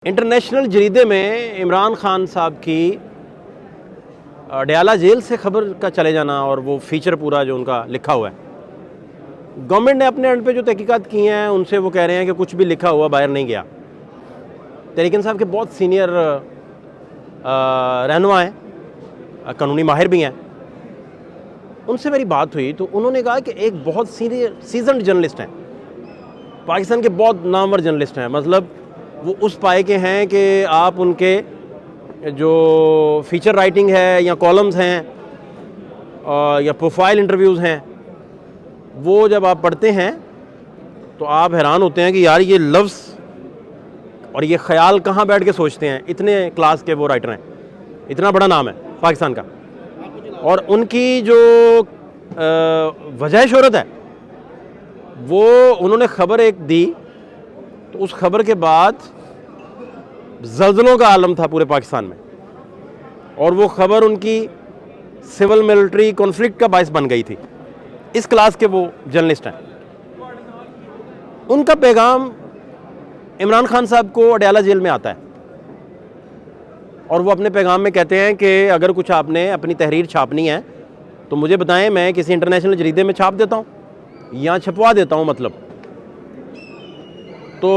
International जरीदे में इमरान खान साहब की डयाला जेल से खबर का चले जाना और वो फीचर पूरा जो उनका लिखा हुआ है, गवर्नमेंट ने अपने एंड पे जो तहकीकात की हैं उनसे वो कह रहे हैं कि कुछ भी लिखा हुआ बाहर नहीं गया। तहरीक इंसाफ के बहुत सीनियर रहनुमा हैं, कानूनी माहिर भी हैं। उनसे मेरी बात हुई तो उन्होंने कहा कि एक बहुत सीजन्ड जर्नलिस्ट हैं, पाकिस्तान के बहुत नामवर जर्नलिस्ट हैं, मतलब वो उस पाए के हैं कि आप उनके जो फीचर राइटिंग है या कॉलम्स हैं या प्रोफाइल इंटरव्यूज़ हैं, वो जब आप पढ़ते हैं तो आप हैरान होते हैं कि यार ये लफ्ज़ और ये ख्याल कहाँ बैठ के सोचते हैं। इतने क्लास के वो राइटर हैं, इतना बड़ा नाम है पाकिस्तान का। और उनकी जो वजह शोहरत है वो उन्होंने ख़बर एक दी तो उस खबर के बाद ज़ल्ज़लों का आलम था पूरे पाकिस्तान में, और वो ख़बर उनकी सिविल मिलिट्री कॉन्फ्लिक्ट का बायस बन गई थी। इस क्लास के वो जर्नलिस्ट हैं। उनका पैगाम इमरान खान साहब को डयाला जेल में आता है और वो अपने पैगाम में कहते हैं कि अगर कुछ आपने अपनी तहरीर छापनी है तो मुझे बताएं, मैं किसी इंटरनेशनल जरीदे में छाप देता हूँ या छपवा देता हूँ। मतलब तो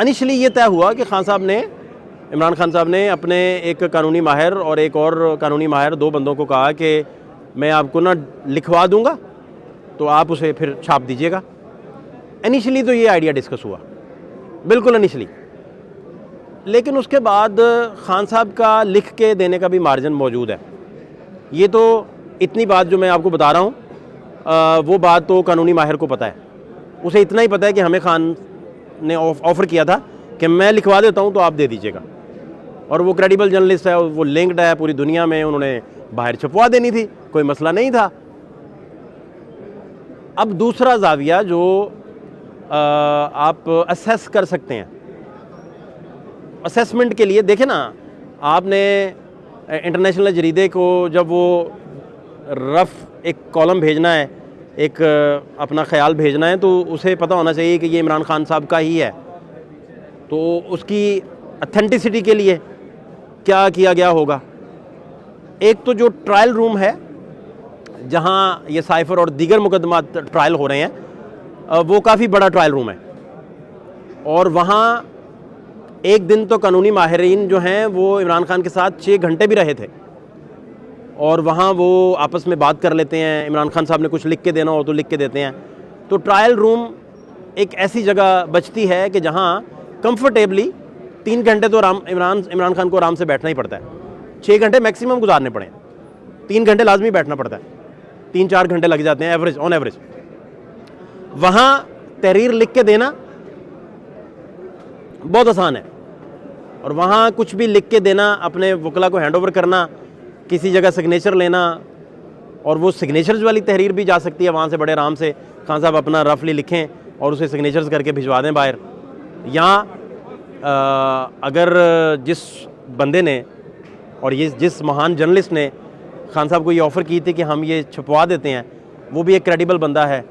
इनिशियली ये तय हुआ कि इमरान खान साहब ने अपने एक कानूनी माहिर और एक और कानूनी माहिर, दो बंदों को कहा कि मैं आपको ना लिखवा दूंगा तो आप उसे फिर छाप दीजिएगा। इनिशियली तो ये आइडिया डिस्कस हुआ, बिल्कुल इनिशियली। लेकिन उसके बाद खान साहब का लिख के देने का भी मार्जिन मौजूद है। ये तो इतनी बात जो मैं आपको बता रहा हूँ वो बात तो कानूनी माहिर को पता है। उसे इतना ही पता है कि हमें खान ने ऑफ़र किया था कि मैं लिखवा देता हूं तो आप दे दीजिएगा, और वो क्रेडिबल जर्नलिस्ट है, वो लिंक्ड है पूरी दुनिया में, उन्होंने बाहर छपवा देनी थी, कोई मसला नहीं था। अब दूसरा जाविया जो आप असेस कर सकते हैं, असेसमेंट के लिए देखें ना, आपने इंटरनेशनल जरीदे को जब वो रफ़ एक कॉलम भेजना है, एक अपना ख्याल भेजना है, तो उसे पता होना चाहिए कि ये इमरान खान साहब का ही है। तो उसकी अथेंटिसिटी के लिए क्या किया गया होगा? एक तो जो ट्रायल रूम है जहां ये साइफ़र और दीगर मुकदमात ट्रायल हो रहे हैं, वो काफ़ी बड़ा ट्रायल रूम है, और वहाँ एक दिन तो कानूनी माहिरीन जो हैं वो इमरान खान के साथ 6 घंटे भी रहे थे, और वहाँ वो आपस में बात कर लेते हैं। इमरान खान साहब ने कुछ लिख के देना हो तो लिख के देते हैं। तो ट्रायल रूम एक ऐसी जगह बचती है कि जहाँ कंफर्टेबली 3 घंटे तो इमरान खान को आराम से बैठना ही पड़ता है। 6 घंटे मैक्सिमम गुजारने पड़े, 3 घंटे लाजमी बैठना पड़ता है, 3-4 घंटे लग जाते हैं एवरेज, ऑन एवरेज। वहाँ तहरीर लिख के देना बहुत आसान है, और वहाँ कुछ भी लिख के देना, अपने वकला को हैंड ओवर करना, किसी जगह सिग्नेचर लेना, और वो सिग्नेचर्स वाली तहरीर भी जा सकती है वहाँ से बड़े आराम से। खान साहब अपना रफली लिखें और उसे सिग्नेचर्स करके भिजवा दें बाहर। या अगर जिस बंदे ने और ये जिस महान जर्नलिस्ट ने खान साहब को ये ऑफ़र की थी कि हम ये छपवा देते हैं, वो भी एक क्रेडिबल बंदा है,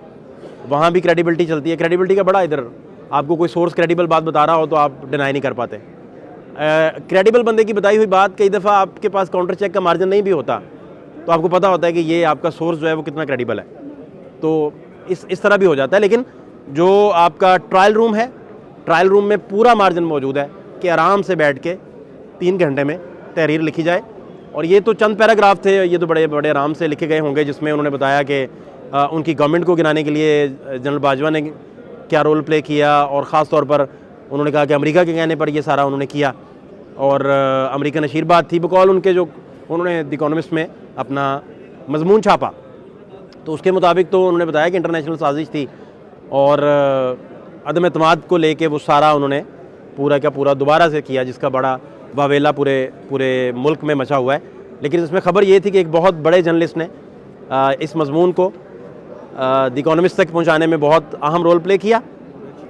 वहाँ भी क्रेडिबिलिटी चलती है। क्रेडिबिलिटी का बड़ा इधर, आपको कोई सोर्स क्रेडिबल बात बता रहा हो तो आप डिनाई नहीं कर पाते। क्रेडिबल बंदे की बताई हुई बात कई दफ़ा आपके पास काउंटर चेक का मार्जिन नहीं भी होता, तो आपको पता होता है कि ये आपका सोर्स जो है वो कितना क्रेडिबल है। तो इस तरह भी हो जाता है। लेकिन जो आपका ट्रायल रूम है, ट्रायल रूम में पूरा मार्जिन मौजूद है कि आराम से बैठ के 3 घंटे में तहरीर लिखी जाए। और ये तो चंद पैराग्राफ थे, ये तो बड़े बड़े आराम से लिखे गए होंगे, जिसमें उन्होंने बताया कि उनकी गवर्नमेंट को गिनाने के लिए जनरल बाजवा ने क्या रोल प्ले किया, और ख़ास तौर पर उन्होंने कहा कि अमेरिका के कहने पर ये सारा उन्होंने किया, और अमेरिकन नशीरबात थी बकौल उनके, जो उन्होंने द इकोनॉमिस्ट में अपना मजमून छापा। तो उसके मुताबिक तो उन्होंने बताया कि इंटरनेशनल साजिश थी, और अदम एतमाद को लेके वो सारा उन्होंने पूरा का पूरा दोबारा से किया, जिसका बड़ा वावेला पूरे मुल्क में मचा हुआ है। लेकिन इसमें ख़बर ये थी कि एक बहुत बड़े जर्नलिस्ट ने इस मजमून को द इकोनॉमिस्ट तक पहुँचाने में बहुत अहम रोल प्ले किया,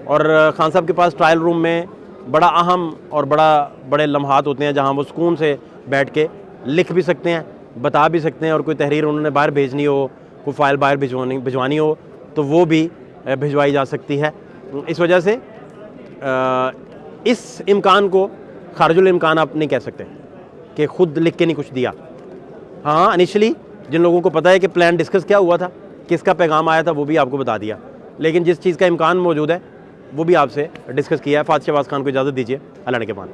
और खान साहब के पास ट्रायल रूम में बड़ा अहम और बड़े लम्हात होते हैं जहां वो सुकून से बैठ के लिख भी सकते हैं, बता भी सकते हैं, और कोई तहरीर उन्होंने बाहर भेजनी हो, कोई फ़ाइल बाहर भिजवानी हो तो वो भी भिजवाई जा सकती है। इस वजह से इस इम्कान को खारजुल इम्कान आप नहीं कह सकते कि खुद लिख के नहीं कुछ दिया। हाँ, इनिशियली जिन लोगों को पता है कि प्लान डिस्कस क्या हुआ था, किसका पैगाम आया था, वो भी आपको बता दिया, लेकिन जिस चीज़ का इम्कान मौजूद है वो भी आपसे डिस्कस किया है। फात शहबाज खान को इजाज़त दीजिए, अल्लाह ने के मान।